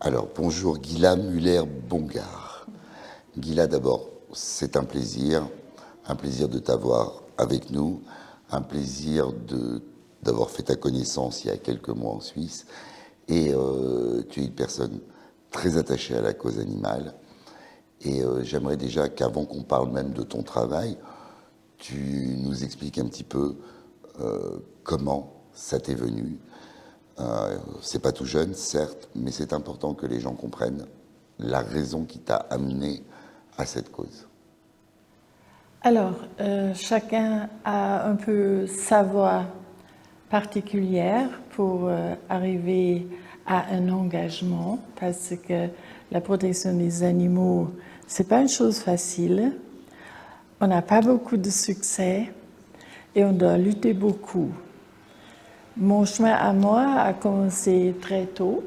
Alors, bonjour Gila Muller-Bongard. Gila, d'abord, c'est un plaisir de t'avoir avec nous, un plaisir d'avoir fait ta connaissance il y a quelques mois en Suisse. Et tu es une personne très attachée à la cause animale. Et j'aimerais déjà qu'avant qu'on parle même de ton travail, tu nous expliques un petit peu comment ça t'est venu. C'est pas tout jeune, certes, mais c'est important que les gens comprennent la raison qui t'a amené à cette cause. Alors, chacun a un peu sa voie particulière pour arriver à un engagement, parce que la protection des animaux, c'est pas une chose facile. On n'a pas beaucoup de succès et on doit lutter beaucoup. Mon chemin à moi a commencé très tôt.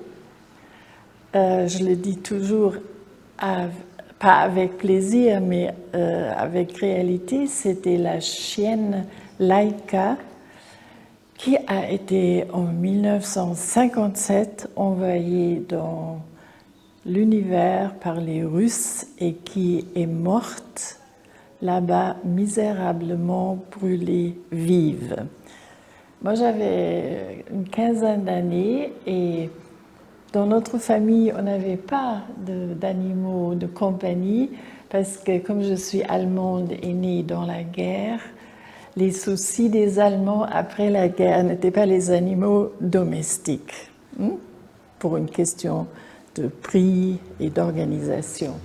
Je le dis toujours, pas avec plaisir, mais avec réalité. C'était la chienne Laika qui a été en 1957 envoyée dans l'univers par les Russes et qui est morte là-bas misérablement brûlée vive. Moi, j'avais une quinzaine d'années et dans notre famille, on n'avait pas d'animaux de compagnie parce que comme je suis allemande et née dans la guerre, les soucis des Allemands après la guerre n'étaient pas les animaux domestiques, pour une question de prix et d'organisation.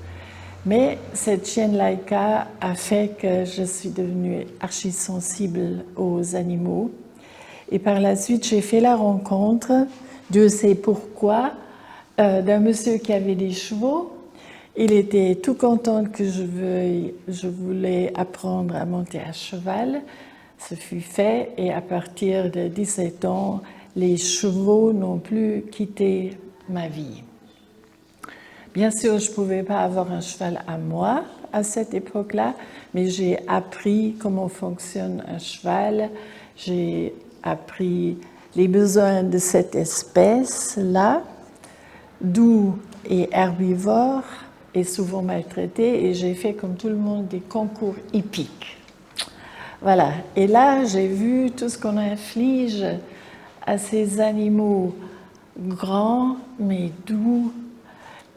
Mais cette chienne Laika a fait que je suis devenue archi-sensible aux animaux. Et par la suite, j'ai fait la rencontre, Dieu sait pourquoi, d'un monsieur qui avait des chevaux. Il était tout content que je voulais apprendre à monter à cheval. Ce fut fait et à partir de 17 ans, les chevaux n'ont plus quitté ma vie. Bien sûr, je ne pouvais pas avoir un cheval à moi à cette époque-là, mais j'ai appris comment fonctionne un cheval. J'ai appris les besoins de cette espèce-là, doux et herbivore, et souvent maltraité, et j'ai fait comme tout le monde des concours hippiques. Voilà, et là j'ai vu tout ce qu'on inflige à ces animaux grands mais doux,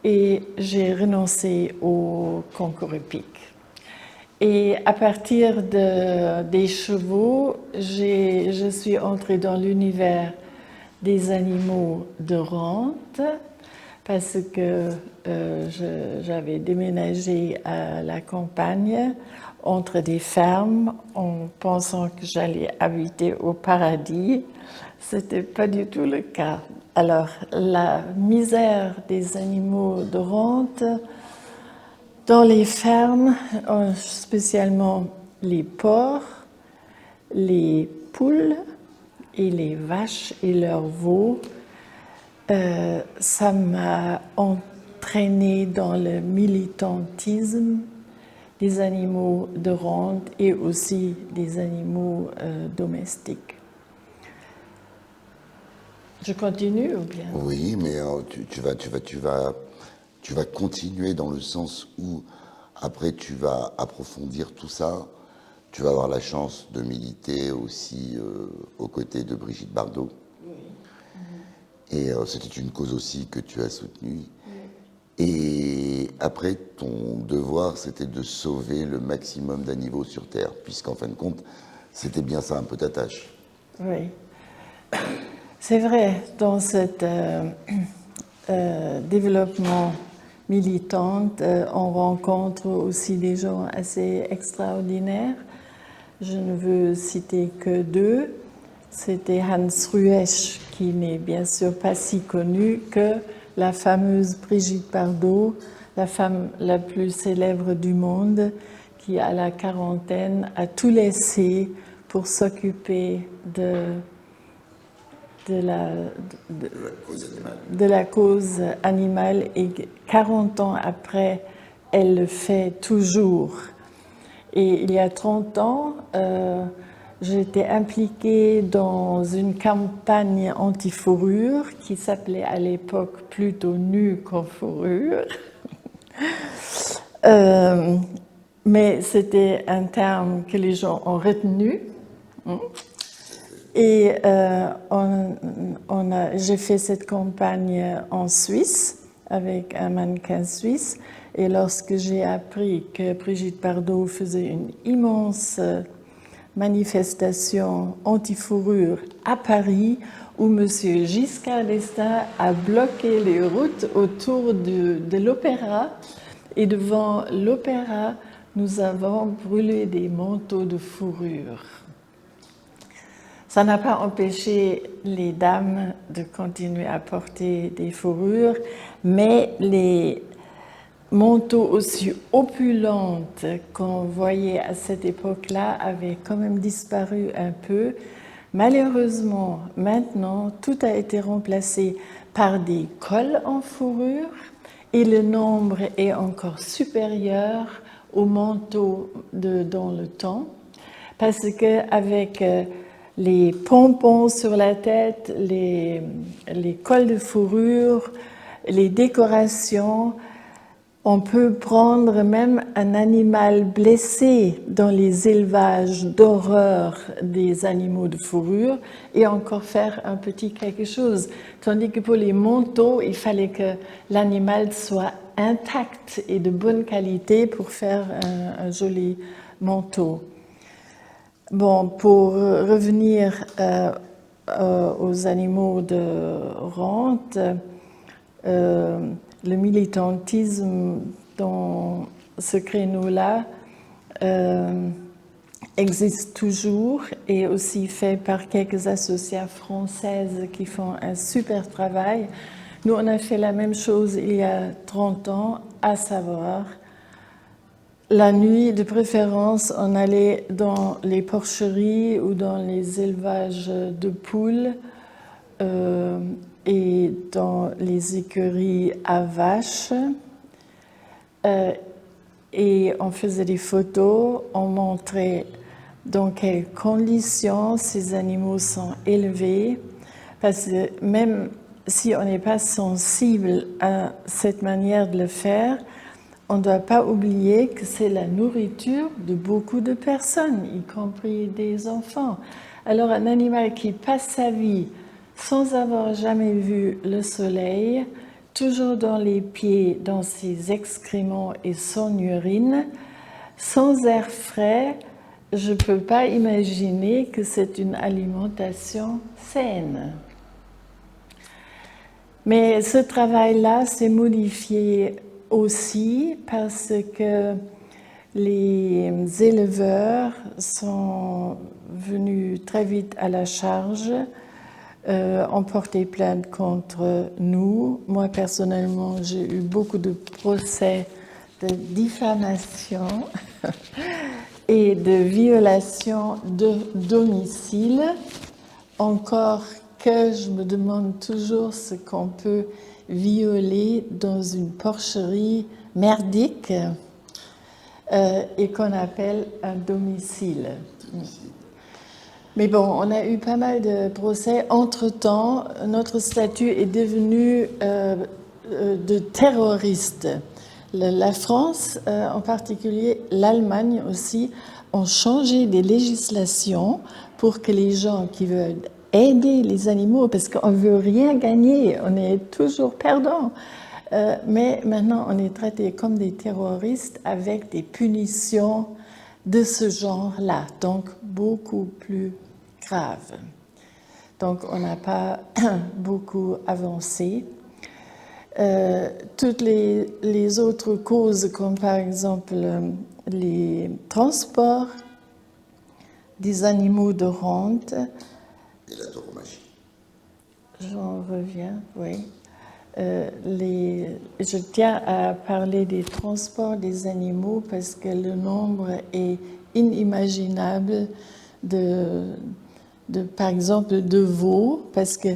et j'ai renoncé au concours hippique. Et à partir des chevaux, je suis entrée dans l'univers des animaux de rente parce que j'avais déménagé à la campagne entre des fermes en pensant que j'allais habiter au paradis. C'était pas du tout le cas. Alors, la misère des animaux de rente dans les fermes, spécialement les porcs, les poules et les vaches et leurs veaux, ça m'a entraînée dans le militantisme des animaux de rente et aussi des animaux domestiques. Je continue ou bien? Oui, mais tu vas continuer dans le sens où après tu vas approfondir tout ça. Tu vas avoir la chance de militer aussi aux côtés de Brigitte Bardot. Oui. Et c'était une cause aussi que tu as soutenue. Oui. Et après, ton devoir, c'était de sauver le maximum d'animaux sur Terre, puisqu'en fin de compte, c'était bien ça un peu ta tâche. Oui. C'est vrai, dans ce développement militant, on rencontre aussi des gens assez extraordinaires. Je ne veux citer que deux. C'était Hans Ruesch, qui n'est bien sûr pas si connu que la fameuse Brigitte Bardot, la femme la plus célèbre du monde, qui à la quarantaine a tout laissé pour s'occuper de la cause animale, et 40 ans après, elle le fait toujours. Et il y a 30 ans, j'étais impliquée dans une campagne anti-fourrure qui s'appelait à l'époque plutôt nu qu'en fourrure. Mais c'était un terme que les gens ont retenu. Et j'ai fait cette campagne en Suisse avec un mannequin suisse. Et lorsque j'ai appris que Brigitte Bardot faisait une immense manifestation anti-fourrure à Paris, où M. Giscard d'Estaing a bloqué les routes autour de l'opéra. Et devant l'opéra, nous avons brûlé des manteaux de fourrure. Ça n'a pas empêché les dames de continuer à porter des fourrures, mais les manteaux aussi opulentes qu'on voyait à cette époque-là avaient quand même disparu un peu. Malheureusement, maintenant, tout a été remplacé par des cols en fourrure et le nombre est encore supérieur aux manteaux dans le temps, parce qu'avec les pompons sur la tête, les cols de fourrure, les décorations, on peut prendre même un animal blessé dans les élevages d'horreur des animaux de fourrure et encore faire un petit quelque chose. Tandis que pour les manteaux, il fallait que l'animal soit intact et de bonne qualité pour faire un joli manteau. Bon, pour revenir aux animaux de rente, le militantisme dans ce créneau-là existe toujours et aussi fait par quelques associations françaises qui font un super travail. Nous, on a fait la même chose il y a 30 ans, à savoir, la nuit, de préférence, on allait dans les porcheries ou dans les élevages de poules et dans les écuries à vaches. Et on faisait des photos, on montrait dans quelles conditions ces animaux sont élevés, parce que même si on n'est pas sensible à cette manière de le faire, on ne doit pas oublier que c'est la nourriture de beaucoup de personnes, y compris des enfants. Alors un animal qui passe sa vie sans avoir jamais vu le soleil, toujours dans les pieds, dans ses excréments et son urine, sans air frais, je ne peux pas imaginer que c'est une alimentation saine. Mais ce travail-là s'est modifié aussi parce que les éleveurs sont venus très vite à la charge, ont porté plainte contre nous. Moi, personnellement, j'ai eu beaucoup de procès de diffamation et de violation de domicile. Encore que je me demande toujours ce qu'on peut violer dans une porcherie merdique et qu'on appelle un domicile. Mais bon, on a eu pas mal de procès. Entre-temps, notre statut est devenu de terroriste. La France, en particulier l'Allemagne aussi, ont changé des législations pour que les gens qui veulent aider les animaux, parce qu'on ne veut rien gagner, on est toujours perdant. Mais maintenant, on est traités comme des terroristes avec des punitions de ce genre-là, donc beaucoup plus graves. Donc, on n'a pas beaucoup avancé. Toutes les autres causes, comme par exemple les transports des animaux de rente. Et la tauromachie. J'en reviens, oui. Je tiens à parler des transports des animaux parce que le nombre est inimaginable par exemple, de veaux, parce que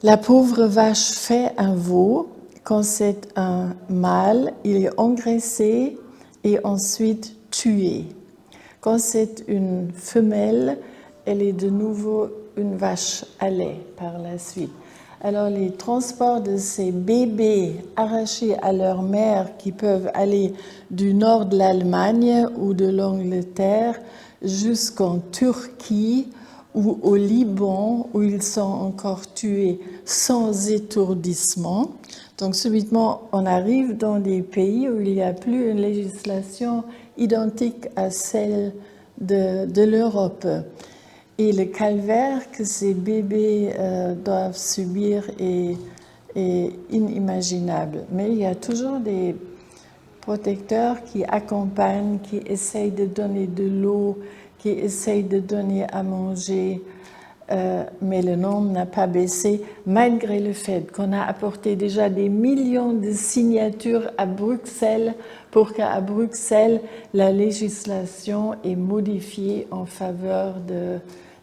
la pauvre vache fait un veau. Quand c'est un mâle, il est engraissé et ensuite tué. quand c'est une femelle, elle est de nouveau une vache à lait par la suite. Alors les transports de ces bébés arrachés à leur mère qui peuvent aller du nord de l'Allemagne ou de l'Angleterre jusqu'en Turquie ou au Liban où ils sont encore tués sans étourdissement. Donc subitement, on arrive dans des pays où il n'y a plus une législation identique à celle de l'Europe. Et le calvaire que ces bébés doivent subir est inimaginable. Mais il y a toujours des protecteurs qui accompagnent, qui essayent de donner de l'eau, qui essayent de donner à manger. Mais le nombre n'a pas baissé, malgré le fait qu'on a apporté déjà des millions de signatures à Bruxelles pour qu'à Bruxelles, la législation est modifiée en faveur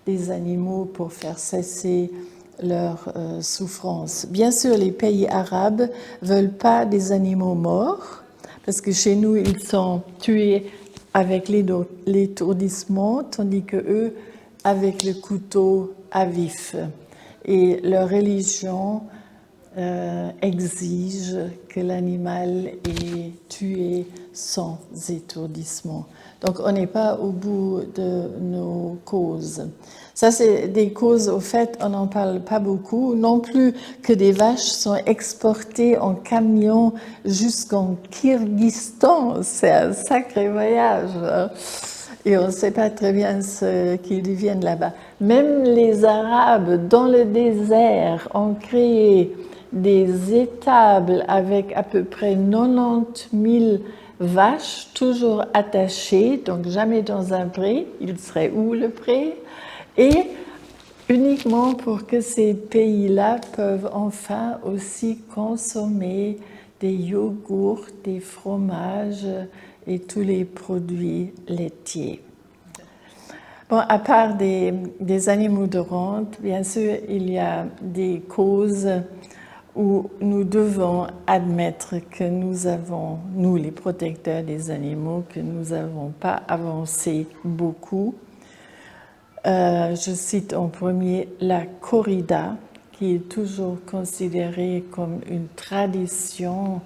des animaux pour faire cesser leur souffrance. Bien sûr, les pays arabes ne veulent pas des animaux morts, parce que chez nous, ils sont tués avec l'étourdissement, tandis que eux, avec le couteau à vif. Et leur religion exige que l'animal est tué sans étourdissement. Donc on n'est pas au bout de nos causes. Ça, c'est des causes, au fait, on n'en parle pas beaucoup. Non plus que des vaches sont exportées en camion jusqu'en Kyrgyzstan. C'est un sacré voyage, hein. Et on ne sait pas très bien ce qu'ils deviennent là-bas. Même les Arabes, dans le désert, ont créé des étables avec à peu près 90 000 vaches, toujours attachées, donc jamais dans un pré. Il serait où le pré? Et uniquement pour que ces pays-là peuvent enfin aussi consommer des yogourts, des fromages et tous les produits laitiers. Bon, à part des animaux de rente, bien sûr, il y a des causes où nous devons admettre que nous avons, nous les protecteurs des animaux, que nous n'avons pas avancé beaucoup. Je cite en premier la corrida, qui est toujours considérée comme une tradition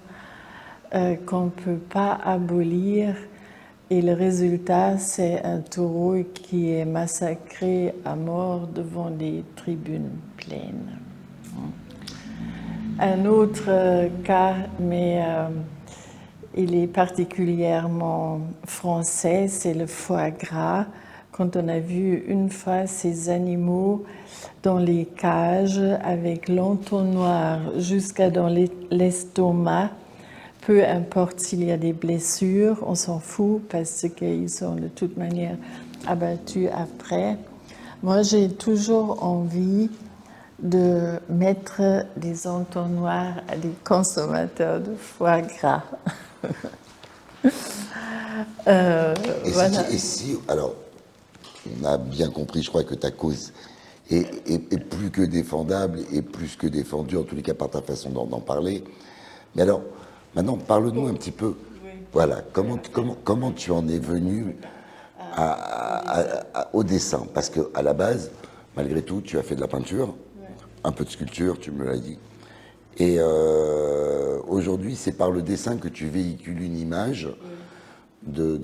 qu'on ne peut pas abolir. Et le résultat, c'est un taureau qui est massacré à mort devant des tribunes pleines. Un autre cas, mais il est particulièrement français, c'est le foie gras. Quand on a vu une fois ces animaux dans les cages avec l'entonnoir jusqu'à dans l'estomac, peu importe s'il y a des blessures, on s'en fout parce qu'ils sont de toute manière abattus après. Moi, j'ai toujours envie de mettre des entonnoirs à des consommateurs de foie gras. Et si, alors, on a bien compris, je crois que ta cause est plus que défendable et plus que défendue, en tous les cas par ta façon d'en parler. Mais alors, maintenant, parle-nous un petit peu. Voilà, comment tu en es venu au dessin? Parce qu'à la base, malgré tout, tu as fait de la peinture, un peu de sculpture, tu me l'as dit. Et aujourd'hui, c'est par le dessin que tu véhicules une image de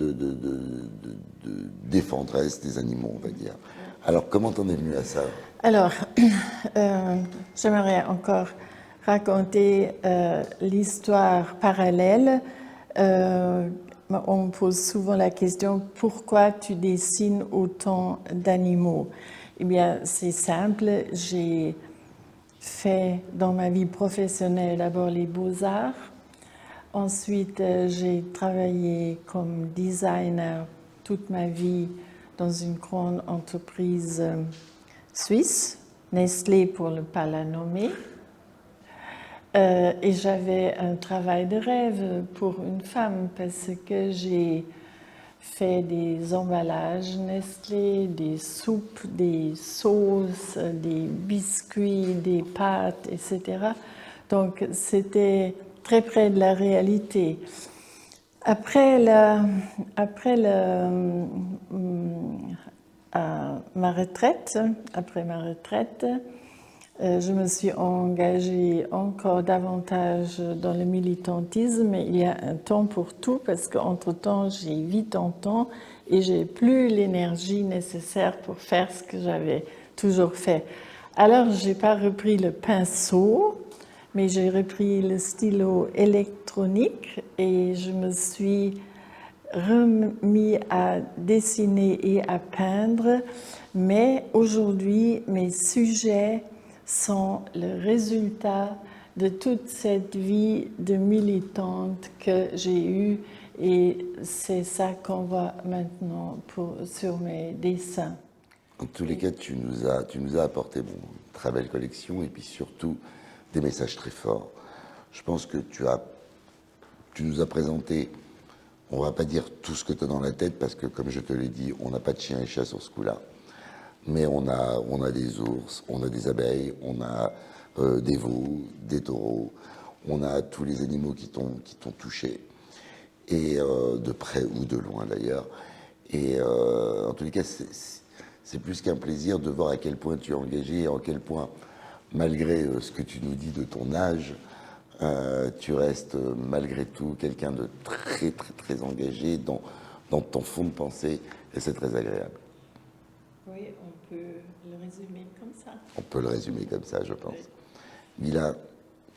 défendresse des animaux, on va dire. Alors, comment t'en es venu à ça? Alors, j'aimerais encore raconter l'histoire parallèle. On me pose souvent la question, pourquoi tu dessines autant d'animaux? Eh bien, c'est simple, j'ai fait dans ma vie professionnelle d'abord les beaux-arts. Ensuite, j'ai travaillé comme designer toute ma vie dans une grande entreprise suisse, Nestlé pour ne pas la nommer. Et j'avais un travail de rêve pour une femme parce que j'ai fait des emballages Nestlé, des soupes, des sauces, des biscuits, des pâtes, etc. Donc c'était très près de la réalité. Après, ma retraite, je me suis engagée encore davantage dans le militantisme. Il y a un temps pour tout parce qu'entre-temps, j'ai 80 ans et j'ai plus l'énergie nécessaire pour faire ce que j'avais toujours fait. Alors, j'ai pas repris le pinceau, mais j'ai repris le stylo électronique et je me suis remis à dessiner et à peindre, mais aujourd'hui, mes sujets sont le résultat de toute cette vie de militante que j'ai eue et c'est ça qu'on voit maintenant sur mes dessins. En tous les cas, tu nous as apporté bon, une très belle collection et puis surtout des messages très forts. Je pense que tu nous as présenté, on va pas dire tout ce que tu as dans la tête parce que comme je te l'ai dit, on n'a pas de chien et chat sur ce coup-là. Mais on a des ours, on a des abeilles, on a des veaux, des taureaux, on a tous les animaux qui t'ont touché, et de près ou de loin d'ailleurs. Et en tous les cas, c'est plus qu'un plaisir de voir à quel point tu es engagé et à quel point, malgré ce que tu nous dis de ton âge, tu restes malgré tout quelqu'un de très très très engagé dans ton fond de pensée et c'est très agréable. Oui, on peut le résumer comme ça. On peut le résumer comme ça, je pense. Mila,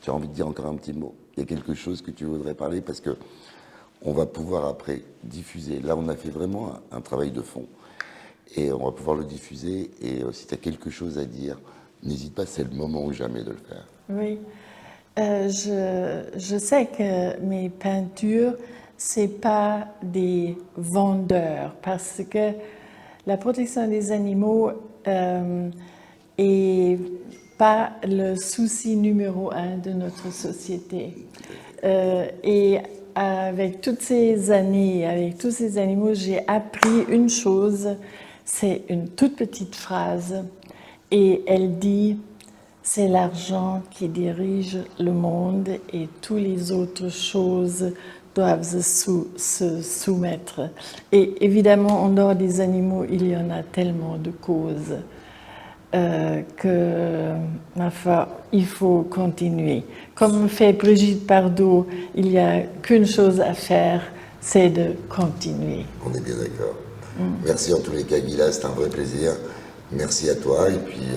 tu as envie de dire encore un petit mot? Il y a quelque chose que tu voudrais parler parce que on va pouvoir après diffuser. Là, on a fait vraiment un travail de fond et on va pouvoir le diffuser. Et si tu as quelque chose à dire, n'hésite pas, c'est le moment ou jamais de le faire. Oui, je sais que mes peintures, c'est pas des vendeurs parce que la protection des animaux est pas le souci numéro un de notre société. Et avec toutes ces années, avec tous ces animaux, j'ai appris une chose, c'est une toute petite phrase et elle dit c'est l'argent qui dirige le monde et toutes les autres choses doivent se soumettre. Et évidemment, en dehors des animaux, il y en a tellement de causes que, ma foi, il faut continuer. Comme fait Brigitte Bardot, il n'y a qu'une chose à faire, c'est de continuer. On est bien d'accord. Merci en tous les cas, Gila, c'est un vrai plaisir. Merci à toi et puis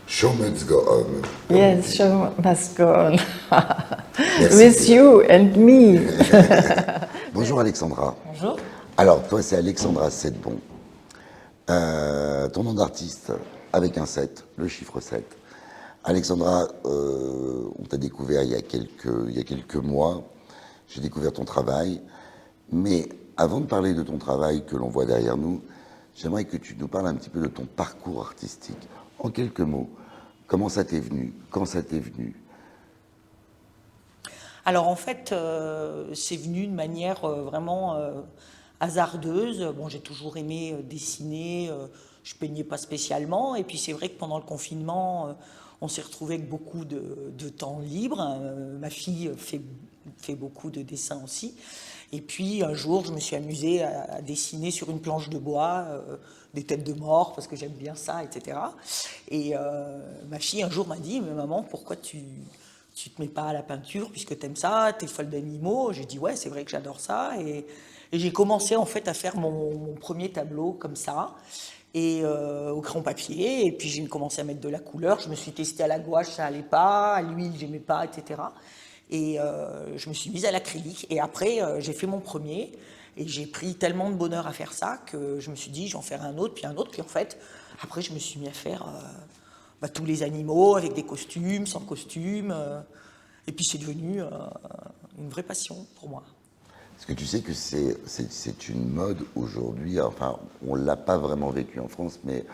show must go on. Yes, show must go on. Merci. With you and me. Bonjour Alexandra. Bonjour. Alors, toi, c'est Alexandra Sedbon. Ton nom d'artiste avec un 7, le chiffre 7. Alexandra, on t'a découvert il y a quelques mois. J'ai découvert ton travail. Mais avant de parler de ton travail que l'on voit derrière nous, j'aimerais que tu nous parles un petit peu de ton parcours artistique. En quelques mots, comment ça t'est venu? Quand ça t'est venu? Alors en fait, c'est venu de manière vraiment hasardeuse. Bon, j'ai toujours aimé dessiner, je peignais pas spécialement. Et puis c'est vrai que pendant le confinement, on s'est retrouvé avec beaucoup de temps libre. Ma fille fait beaucoup de dessins aussi. Et puis un jour, je me suis amusée à dessiner sur une planche de bois des têtes de mort parce que j'aime bien ça, etc. Et ma fille un jour m'a dit, mais maman, pourquoi tu te mets pas à la peinture puisque t'aimes ça, t'es folle d'animaux? J'ai dit ouais, c'est vrai que j'adore ça et j'ai commencé en fait à faire mon premier tableau comme ça et au crayon papier et puis j'ai commencé à mettre de la couleur. Je me suis testée à la gouache, ça allait pas, à l'huile j'aimais pas, etc. Et je me suis mise à l'acrylique et après j'ai fait mon premier et j'ai pris tellement de bonheur à faire ça que je me suis dit j'en ferai un autre puis en fait après je me suis mis à faire tous les animaux avec des costumes, sans costumes. Et puis c'est devenu une vraie passion pour moi. Est-ce que tu sais que c'est une mode aujourd'hui, enfin, on ne l'a pas vraiment vécu en France, mais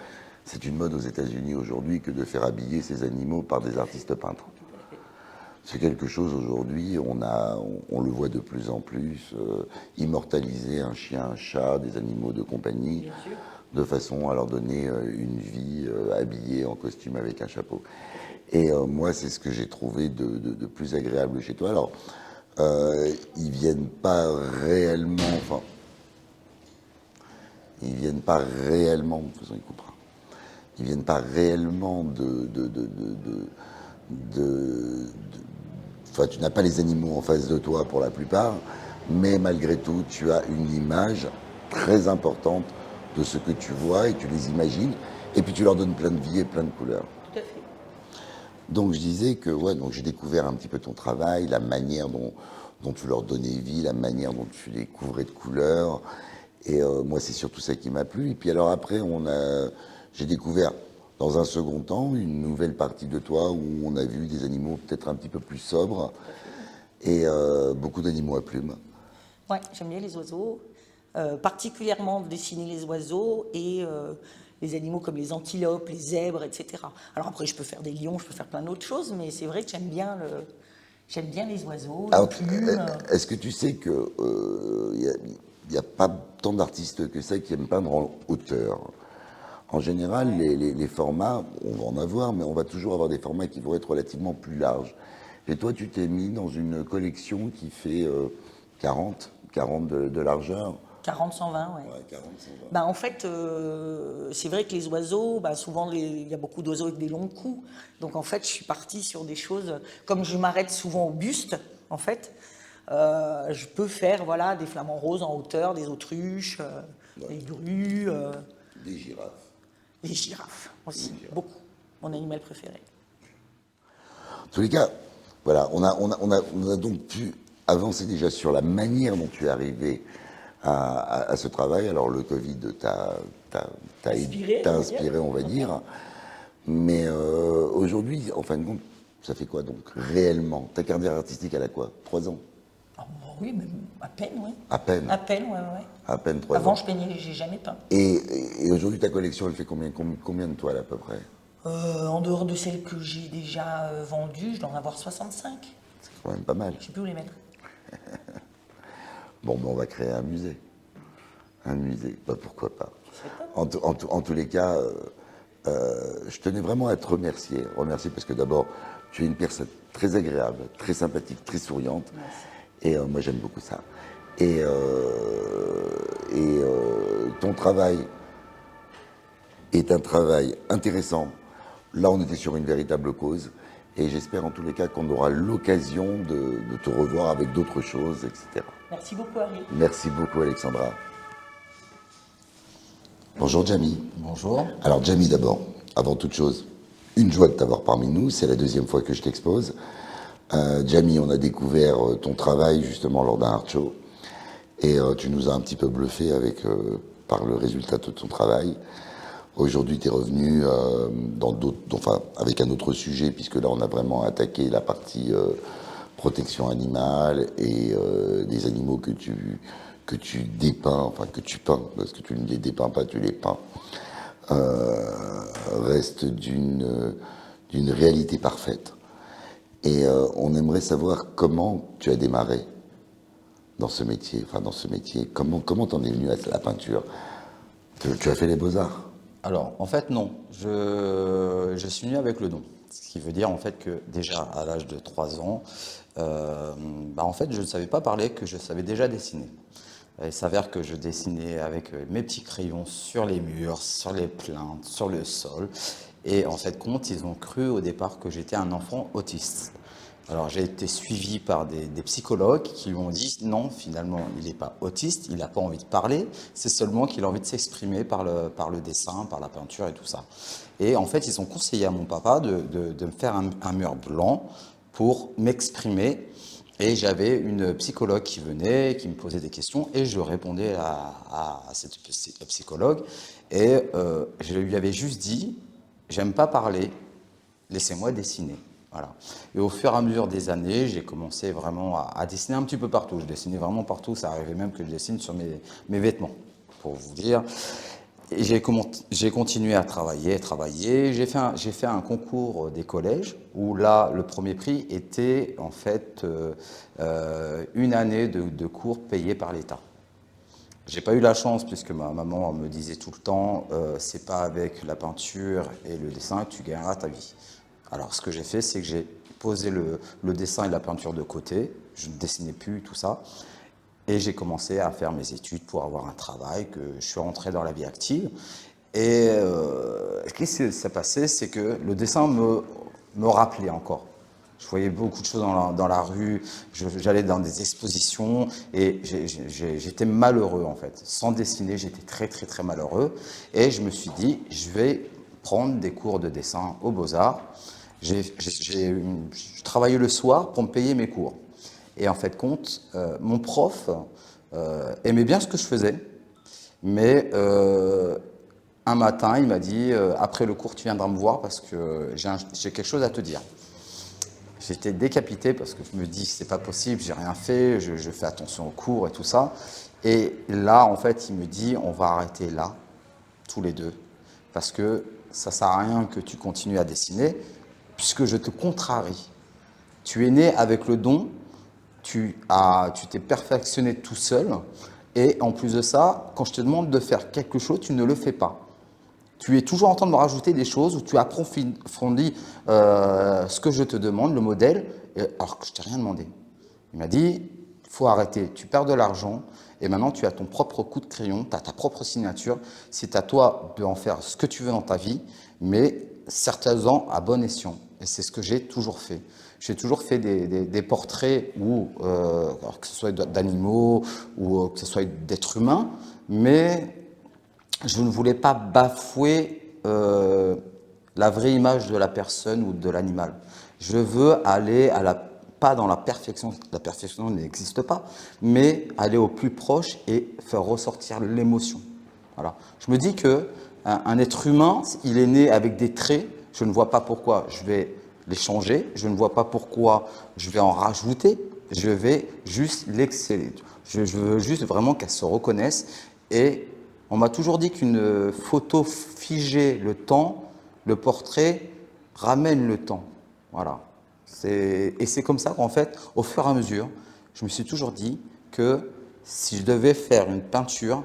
c'est une mode aux États-Unis aujourd'hui que de faire habiller ces animaux par des artistes peintres. C'est quelque chose aujourd'hui, on le voit de plus en plus, immortaliser un chien, un chat, des animaux de compagnie, de façon à leur donner une vie habillée en costume avec un chapeau. Et moi, c'est ce que j'ai trouvé de plus agréable chez toi. Alors, ils viennent pas réellement, enfin, ils viennent pas réellement, de toute façon, il coupera. Ils viennent pas réellement enfin, tu n'as pas les animaux en face de toi pour la plupart, mais malgré tout, tu as une image très importante de ce que tu vois et tu les imagines, et puis tu leur donnes plein de vie et plein de couleurs. Tout à fait. Donc je disais que ouais, donc j'ai découvert un petit peu ton travail, la manière dont tu leur donnais vie, la manière dont tu les couvrais de couleurs. Et moi, c'est surtout ça qui m'a plu. Et puis alors après, j'ai découvert dans un second temps une nouvelle partie de toi où on a vu des animaux peut-être un petit peu plus sobres et beaucoup d'animaux à plumes. Ouais, j'aime bien les oiseaux, particulièrement dessiner les oiseaux et les animaux comme les antilopes, les zèbres, etc. Alors après, je peux faire des lions, je peux faire plein d'autres choses, mais c'est vrai que j'aime bien les oiseaux, les Alors, plumes. est-ce que tu sais que il y a pas tant d'artistes que ça qui aiment peindre en hauteur? En général, les formats, on va en avoir, mais on va toujours avoir des formats qui vont être relativement plus larges. Et toi, tu t'es mis dans une collection qui fait 40 de largeur. 40-120, ouais. Ouais, 40, 120. Bah, en fait, c'est vrai que les oiseaux, bah, souvent il y a beaucoup d'oiseaux avec des longs coups. Donc en fait, je suis partie sur des choses, comme je m'arrête souvent au buste, en fait, je peux faire voilà, des flamants roses en hauteur, des autruches, des grues, Des girafes. des girafes aussi, beaucoup. Mon animal préféré. En tous les cas, voilà, on a donc pu avancer déjà sur la manière dont tu es arrivé à ce travail. Alors le Covid Inspiré, t'a on va inspiré, dire. on va dire. Mais aujourd'hui, en fin de compte, ça fait quoi donc réellement? Ta carrière artistique, elle a quoi? 3 ans? Ah, bah oui, même à peine, oui. À peine. À peine, ouais, ouais. À peine 3 Avant, ans. je peignais, j'ai jamais peint. Et aujourd'hui, ta collection, elle fait combien de toiles à peu près? En dehors de celles que j'ai déjà vendues, je dois en avoir 65. C'est quand même pas mal. Je sais plus où les mettre. Bon, ben, on va créer un musée. Un musée, bah, pourquoi pas. En tous les cas, je tenais vraiment à te remercier. Remercier parce que d'abord, tu es une personne très agréable, très sympathique, très souriante. Merci. Et moi, j'aime beaucoup ça. Et ton travail est un travail intéressant. Là, on était sur une véritable cause. Et j'espère en tous les cas qu'on aura l'occasion de te revoir avec d'autres choses, etc. Merci beaucoup, Harry. Merci beaucoup, Alexandra. Bonjour, Jamie. Bonjour. Alors, Jamie, d'abord, avant toute chose, une joie de t'avoir parmi nous. C'est la deuxième fois que je t'expose. Jamie, on a découvert ton travail justement lors d'un art show. Et tu nous as un petit peu bluffé par le résultat de ton travail. Aujourd'hui, tu es revenu avec un autre sujet, puisque là, on a vraiment attaqué la partie protection animale et des animaux que tu dépeins, enfin que tu peins, parce que tu ne les dépeins pas, tu les peins, reste d'une réalité parfaite. Et on aimerait savoir comment tu as démarré dans ce métier, comment t'en es venu à la peinture? Tu as fait les beaux-arts? Alors, en fait, non. Je suis venu avec le don. Ce qui veut dire, en fait, que déjà, à l'âge de 3 ans, en fait, je ne savais pas parler, que je savais déjà dessiner. Il s'avère que je dessinais avec mes petits crayons sur les murs, sur les plinthes, sur le sol. Et en fait, ils ont cru au départ que j'étais un enfant autiste. Alors j'ai été suivi par des psychologues qui m'ont dit non, finalement il n'est pas autiste, il n'a pas envie de parler, c'est seulement qu'il a envie de s'exprimer par le dessin, par la peinture et tout ça. Et en fait ils ont conseillé à mon papa de me faire un mur blanc pour m'exprimer. Et j'avais une psychologue qui venait, qui me posait des questions et je répondais à cette psychologue. Et je lui avais juste dit, j'aime pas parler, laissez-moi dessiner. Voilà. Et au fur et à mesure des années, j'ai commencé vraiment à dessiner un petit peu partout. Je dessinais vraiment partout. Ça arrivait même que je dessine sur mes vêtements, pour vous dire. Et j'ai continué à travailler. J'ai fait un concours des collèges où là, le premier prix était en fait une année de cours payés par l'État. J'ai pas eu la chance puisque ma maman me disait tout le temps c'est pas avec la peinture et le dessin que tu gagneras ta vie. Alors, ce que j'ai fait, c'est que j'ai posé le dessin et la peinture de côté. je ne dessinais plus, tout ça. Et j'ai commencé à faire mes études pour avoir un travail, que je suis rentré dans la vie active. Et ce qui s'est passé, c'est que le dessin me rappelait encore. Je voyais beaucoup de choses dans la rue, j'allais dans des expositions et j'étais malheureux en fait. Sans dessiner, j'étais très très très malheureux. Et je me suis dit, je vais prendre des cours de dessin aux Beaux-Arts. Je travaillais le soir pour me payer mes cours. Et en fait, mon prof aimait bien ce que je faisais, mais un matin, il m'a dit, après le cours, tu viendras me voir parce que j'ai quelque chose à te dire. J'étais décapité parce que je me dis, c'est pas possible, j'ai rien fait, je fais attention aux cours et tout ça. Et là, en fait, il me dit, on va arrêter là, tous les deux, parce que ça sert à rien que tu continues à dessiner, puisque je te contrarie. Tu es né avec le don, tu t'es perfectionné tout seul, et en plus de ça, quand je te demande de faire quelque chose, tu ne le fais pas. Tu es toujours en train de me rajouter des choses où tu approfondis ce que je te demande, le modèle, alors que je t'ai rien demandé. Il m'a dit, il faut arrêter, tu perds de l'argent et maintenant tu as ton propre coup de crayon, tu as ta propre signature. C'est à toi de en faire ce que tu veux dans ta vie, mais certainement à bon escient. Et c'est ce que j'ai toujours fait. J'ai toujours fait des portraits alors que ce soit d'animaux ou que ce soit d'êtres humains, mais je ne voulais pas bafouer la vraie image de la personne ou de l'animal. Je veux aller pas dans la perfection n'existe pas, mais aller au plus proche et faire ressortir l'émotion. Voilà. Je me dis qu'un être humain, il est né avec des traits, je ne vois pas pourquoi je vais les changer, je ne vois pas pourquoi je vais en rajouter, je vais juste l'exceller. Je veux juste vraiment qu'elle se reconnaisse. Et on m'a toujours dit qu'une photo figée le temps, le portrait ramène le temps. Voilà. Et c'est comme ça qu'en fait, au fur et à mesure, je me suis toujours dit que si je devais faire une peinture,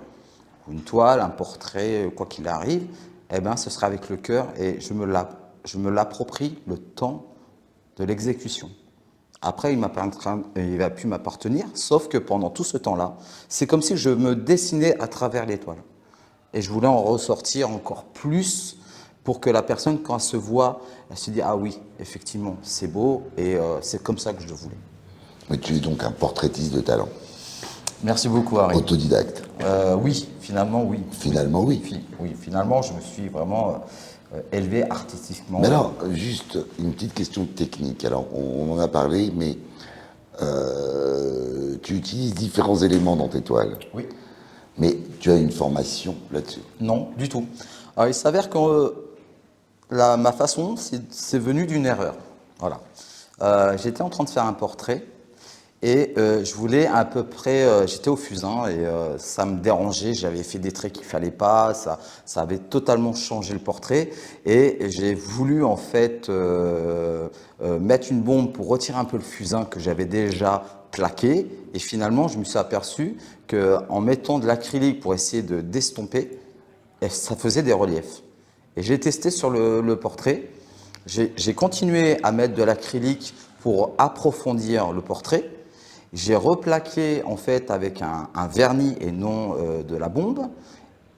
une toile, un portrait, quoi qu'il arrive, eh ben, ce serait avec le cœur et je me l'approprie le temps de l'exécution. Après, il va pu m'appartenir, sauf que pendant tout ce temps-là, c'est comme si je me dessinais à travers l'étoile. Et je voulais en ressortir encore plus pour que la personne, quand elle se voit, elle se dit « Ah oui, effectivement, c'est beau et c'est comme ça que je le voulais. » Mais tu es donc un portraitiste de talent. Merci beaucoup, Harry. Autodidacte. Oui, finalement, oui. Finalement, oui. Oui, finalement, je me suis vraiment élevé artistiquement. Mais alors, juste une petite question technique. Alors, on en a parlé, mais tu utilises différents éléments dans tes toiles. Oui. Mais tu as une formation là-dessus? Non, du tout. Alors, il s'avère que ma façon, c'est venu d'une erreur. Voilà. J'étais en train de faire un portrait et je voulais à peu près, j'étais au fusain et ça me dérangeait, j'avais fait des traits qu'il fallait pas, ça avait totalement changé le portrait et j'ai voulu en fait mettre une bombe pour retirer un peu le fusain que j'avais déjà plaqué et finalement je me suis aperçu qu'en mettant de l'acrylique pour essayer de d'estomper, ça faisait des reliefs. Et j'ai testé sur le portrait, j'ai continué à mettre de l'acrylique pour approfondir le portrait. J'ai replaqué en fait avec un vernis et non de la bombe.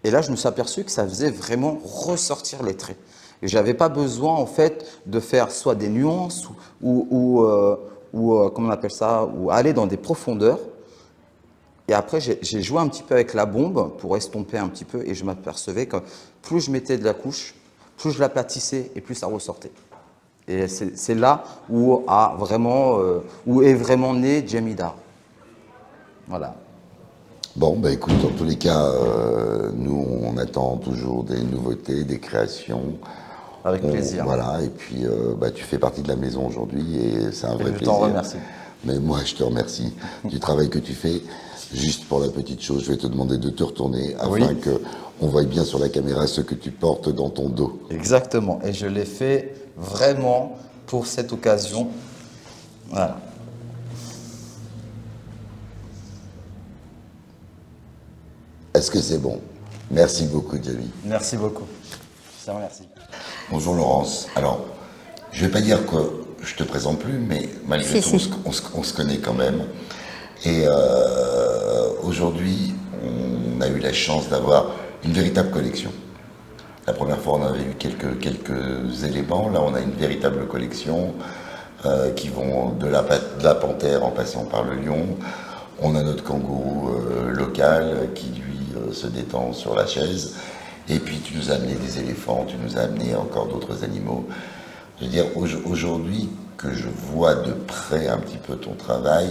Et là, je me suis aperçu que ça faisait vraiment ressortir les traits. Et j'avais pas besoin en fait de faire soit des nuances ou comment on appelle ça, ou aller dans des profondeurs. Et après, j'ai joué un petit peu avec la bombe pour estomper un petit peu et je m'apercevais que plus je mettais de la couche, plus je l'aplatissais et plus ça ressortait. Et c'est là où est vraiment né Jemidar. Voilà. Bon, bah écoute, en tous les cas, nous, on attend toujours des nouveautés, des créations. Avec plaisir. Voilà, et puis tu fais partie de la maison aujourd'hui et c'est un vrai plaisir. Je t'en remercie. Mais moi, je te remercie du travail que tu fais. Juste pour la petite chose, je vais te demander de te retourner afin qu'on voie bien sur la caméra ce que tu portes dans ton dos. Exactement, et je l'ai fait vraiment pour cette occasion. Voilà. Est-ce que c'est bon? Merci beaucoup, Jamie. Merci beaucoup. Je te remercie. Bonjour Laurence. Alors, je ne vais pas dire que je te présente plus, mais malgré Si, tout, si. on se connaît quand même. Et aujourd'hui, on a eu la chance d'avoir une véritable collection. La première fois, on avait eu quelques éléments. Là, on a une véritable collection qui vont de la panthère en passant par le lion. On a notre kangourou local qui, lui, se détend sur la chaise. Et puis, tu nous as amené des éléphants, tu nous as amené encore d'autres animaux. Je veux dire, aujourd'hui, que je vois de près un petit peu ton travail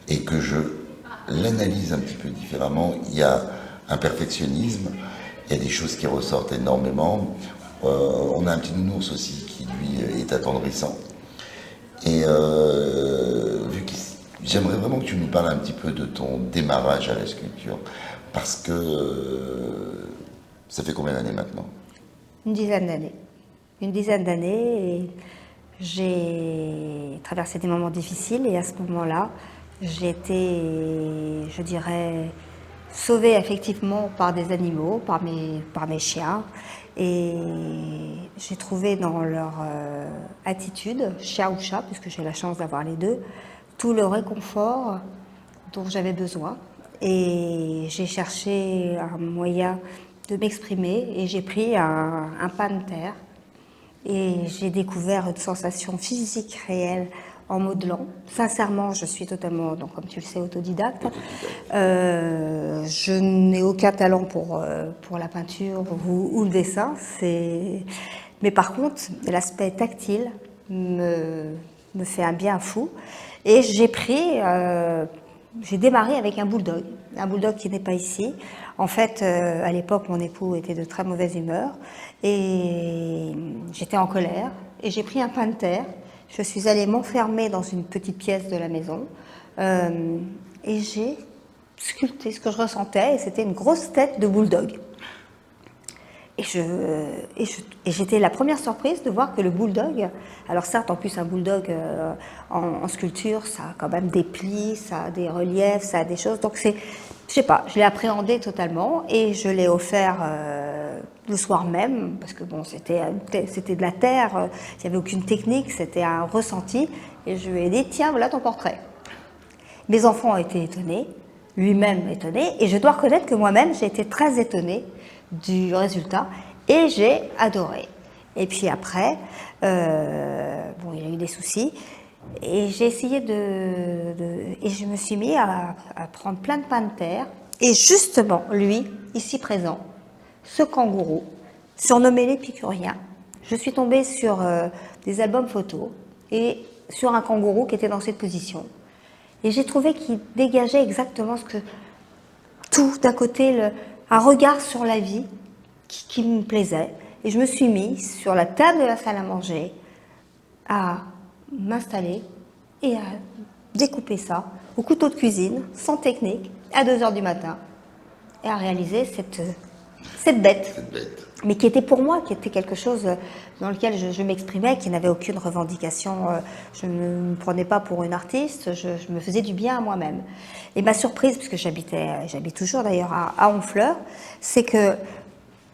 et que je l'analyse un petit peu différemment, il y a un perfectionnisme, il y a des choses qui ressortent énormément. On a un petit nounours aussi qui, lui, est attendrissant. Et j'aimerais vraiment que tu nous parles un petit peu de ton démarrage à la sculpture, parce que ça fait combien d'années maintenant? Une dizaine d'années. Une dizaine d'années, et j'ai traversé des moments difficiles, et à ce moment-là, j'ai été, je dirais, sauvée effectivement par des animaux, par mes chiens, et j'ai trouvé dans leur attitude, chien ou chat, puisque j'ai la chance d'avoir les deux, tout le réconfort dont j'avais besoin. Et j'ai cherché un moyen de m'exprimer, et j'ai pris un pan de terre, et j'ai découvert une sensation physique réelle en modelant. Sincèrement, je suis totalement, donc, comme tu le sais, autodidacte. Je n'ai aucun talent pour la peinture ou le dessin. Mais par contre, l'aspect tactile me fait un bien fou. Et j'ai démarré avec un bulldog qui n'est pas ici. En fait, à l'époque, mon époux était de très mauvaise humeur et j'étais en colère. Et j'ai pris un pan de terre. Je suis allée m'enfermer dans une petite pièce de la maison et j'ai sculpté ce que je ressentais, et c'était une grosse tête de bulldog. Et j'étais la première surprise de voir que le bulldog, alors certes, en plus un bulldog en sculpture, ça a quand même des plis, ça a des reliefs, ça a des choses, donc je sais pas, je l'ai appréhendé totalement, et je l'ai offert le soir même, parce que bon, c'était de la terre, il n'y avait aucune technique, c'était un ressenti, et je lui ai dit, tiens, voilà ton portrait. Mes enfants ont été étonnés, lui-même étonné, et je dois reconnaître que moi-même, j'ai été très étonnée du résultat, et j'ai adoré. Et puis après, bon, il a eu des soucis, et j'ai essayé et je me suis mis à prendre plein de pain de terre, et justement, lui, ici présent, ce kangourou, surnommé l'épicurien, je suis tombée sur des albums photos, et sur un kangourou qui était dans cette position. Et j'ai trouvé qu'il dégageait exactement tout d'un côté, un regard sur la vie qui me plaisait. Et je me suis mise sur la table de la salle à manger à m'installer et à découper ça au couteau de cuisine, sans technique, à 2h du matin, et à réaliser cette bête. Mais qui était pour moi, qui était quelque chose dans lequel je m'exprimais, qui n'avait aucune revendication. Je ne me prenais pas pour une artiste, je me faisais du bien à moi-même. Et ma surprise, puisque j'habite toujours d'ailleurs à Honfleur, c'est que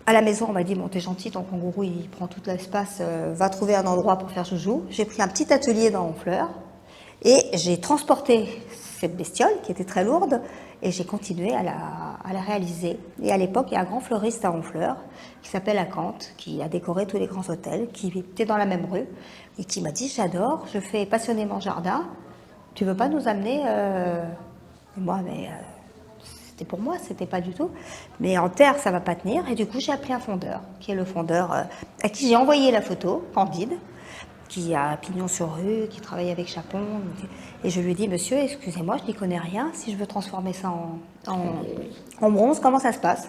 à la maison, on m'a dit, bon, t'es gentil, ton kangourou, il prend tout l'espace, va trouver un endroit pour faire joujou. J'ai pris un petit atelier dans Honfleur, et j'ai transporté cette bestiole, qui était très lourde, et j'ai continué à la réaliser. Et à l'époque, il y a un grand fleuriste à Honfleur, qui s'appelle Acanthe, qui a décoré tous les grands hôtels, qui était dans la même rue, et qui m'a dit, j'adore, je fais passionnément jardin, tu veux pas nous amener Et moi, mais c'était pour moi, c'était pas du tout. Mais en terre, ça va pas tenir, et du coup, j'ai appelé un fondeur, qui est le fondeur à qui j'ai envoyé la photo, Candide, qui a pignon sur rue, qui travaille avec Chapon. Et je lui ai dit, monsieur, excusez-moi, je n'y connais rien, si je veux transformer ça en bronze, comment ça se passe?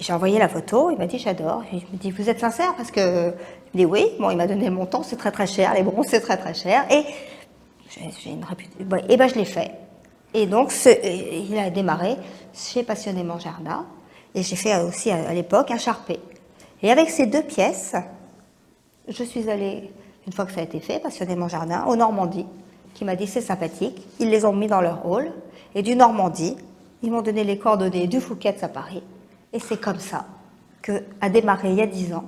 J'ai envoyé la photo, il m'a dit, j'adore. Je me dis, vous êtes sincère? Parce que, il me dit, oui. Bon, il m'a donné le montant, c'est très très cher, les bronzes, c'est très très cher. Et j'ai une réputation. Bon, et ben, je l'ai fait. Et donc, il a démarré chez Passionnément Jardin. Et j'ai fait aussi, à l'époque, un charpé. Et avec ces deux pièces, je suis allée, une fois que ça a été fait, Passionnément Jardin, au Normandie, qui m'a dit c'est sympathique. Ils les ont mis dans leur hall. Et du Normandie, ils m'ont donné les coordonnées du Fouquet's à Paris. Et c'est comme ça qu'a démarré, il y a 10 ans,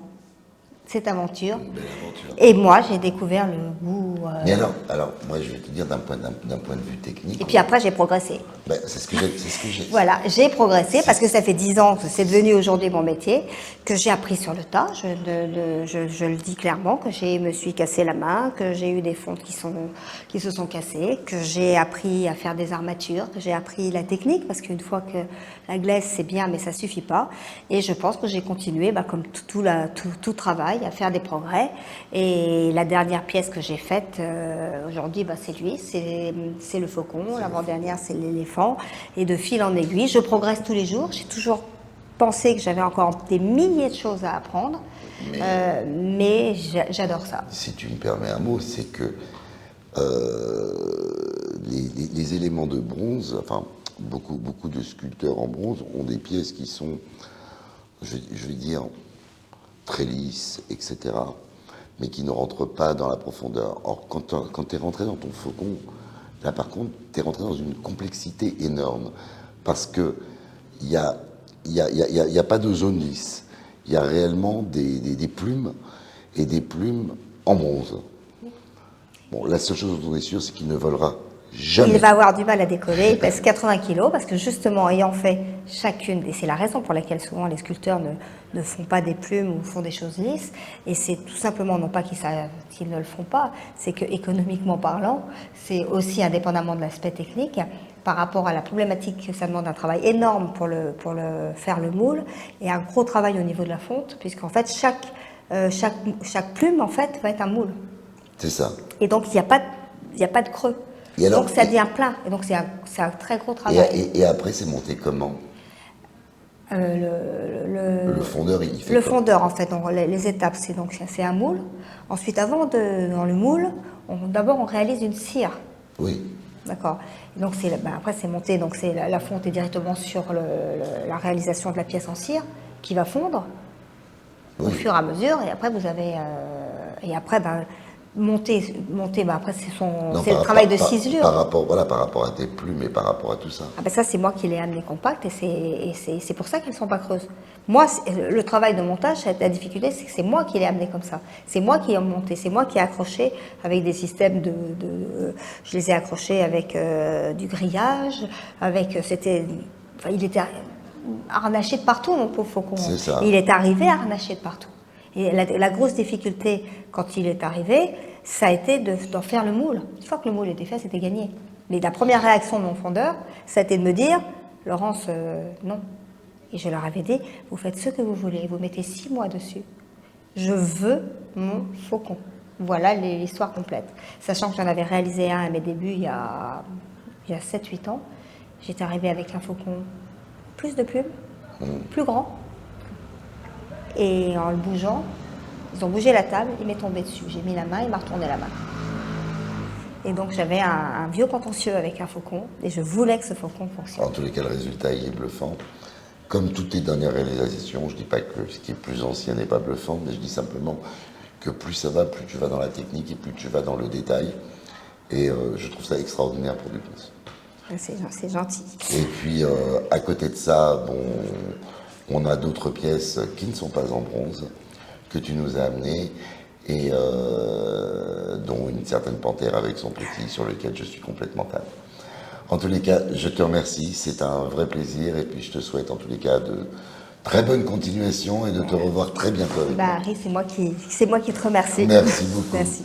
cette aventure. Une belle aventure. Et moi, j'ai découvert le goût. Mais alors, moi, je vais te dire d'un point de vue technique. Et puis après, j'ai progressé. Ben, c'est ce que j'ai. Voilà, j'ai progressé parce que ça fait 10 ans que c'est devenu aujourd'hui mon métier, que j'ai appris sur le tas, je le dis clairement, que je me suis cassé la main, que j'ai eu des fontes qui se sont cassées, que j'ai appris à faire des armatures, que j'ai appris la technique, parce qu'une fois que la glaise c'est bien, mais ça suffit pas. Et je pense que j'ai continué, comme tout travail, à faire des progrès. Et la dernière pièce que j'ai faite aujourd'hui, c'est lui, c'est le faucon. L'avant-dernière, c'est l'éléphant. Et de fil en aiguille, je progresse tous les jours. J'ai toujours pensé que j'avais encore des milliers de choses à apprendre. Mais j'adore ça. Si tu me permets un mot, c'est que les éléments de bronze, enfin, beaucoup de sculpteurs en bronze ont des pièces qui sont, je vais dire, très lisses, etc., mais qui ne rentrent pas dans la profondeur. Or, quand tu es rentré dans ton faucon, là, par contre, tu es rentré dans une complexité énorme, parce que il y a pas de zone lisse. Il y a réellement des plumes, et des plumes en bronze. Bon, la seule chose dont on est sûr, c'est qu'il ne volera jamais. Il va avoir du mal à décoller, il pèse 80 kilos, parce que justement, ayant fait chacune, et c'est la raison pour laquelle souvent les sculpteurs ne font pas des plumes ou font des choses lisses, et c'est tout simplement, non pas qu'ils ne le font pas, c'est que économiquement parlant, c'est aussi indépendamment de l'aspect technique, par rapport à la problématique que ça demande un travail énorme pour faire le moule, et un gros travail au niveau de la fonte, puisqu'en fait, chaque plume, en fait, va être un moule. C'est ça. Et donc, il n'y a pas de creux. Et alors, donc, ça devient plein. Et donc, c'est un très gros travail. Et après, c'est monté comment? Le fondeur, il fait Le quoi? fondeur, en fait, donc, les étapes, c'est un moule. Ensuite, dans le moule, d'abord, on réalise une cire. Oui. D'accord. Et donc, après, c'est monté. Donc, la fonte est directement sur la réalisation de la pièce en cire qui va fondre au fur et à mesure. Et après, vous avez... monter, après c'est le travail de ciselure. Par rapport à tes plumes et par rapport à tout ça. Ça, c'est moi qui l'ai amené compact et c'est pour ça qu'elles ne sont pas creuses. Moi, le travail de montage, la difficulté, c'est que c'est moi qui l'ai amené comme ça. C'est moi qui ai monté, c'est moi qui ai accroché avec des systèmes je les ai accrochés avec du grillage, il était harnaché de partout, mon pauvre faucon. C'est ça. Il est arrivé harnaché de partout. Et la grosse difficulté, quand il est arrivé, ça a été d'en faire le moule. Une fois que le moule était fait, c'était gagné. Mais la première réaction de mon fondeur, ça a été de me dire, Laurence, non. Et je leur avais dit, vous faites ce que vous voulez, vous mettez 6 mois dessus. Je veux mon faucon. Voilà l'histoire complète. Sachant que j'en avais réalisé un à mes débuts il y a 7-8 ans. J'étais arrivée avec un faucon plus de plumes, plus grand. Et en le bougeant, ils ont bougé la table, il m'est tombé dessus. J'ai mis la main, il m'a retourné la main. Et donc j'avais un vieux contentieux avec un faucon, et je voulais que ce faucon fonctionne. En tous les cas, le résultat, il est bluffant. Comme toutes tes dernières réalisations, je ne dis pas que ce qui est plus ancien n'est pas bluffant, mais je dis simplement que plus ça va, plus tu vas dans la technique et plus tu vas dans le détail. Et je trouve ça extraordinaire pour du bronze. C'est gentil. Et puis, à côté de ça, on a d'autres pièces qui ne sont pas en bronze, que tu nous as amenées, et dont une certaine panthère avec son petit, sur lequel je suis complètement fan. En tous les cas, je te remercie, c'est un vrai plaisir, et puis je te souhaite en tous les cas de très bonne continuation et de te revoir très bientôt avec moi. Harry, c'est moi qui te remercie. Merci beaucoup. Merci.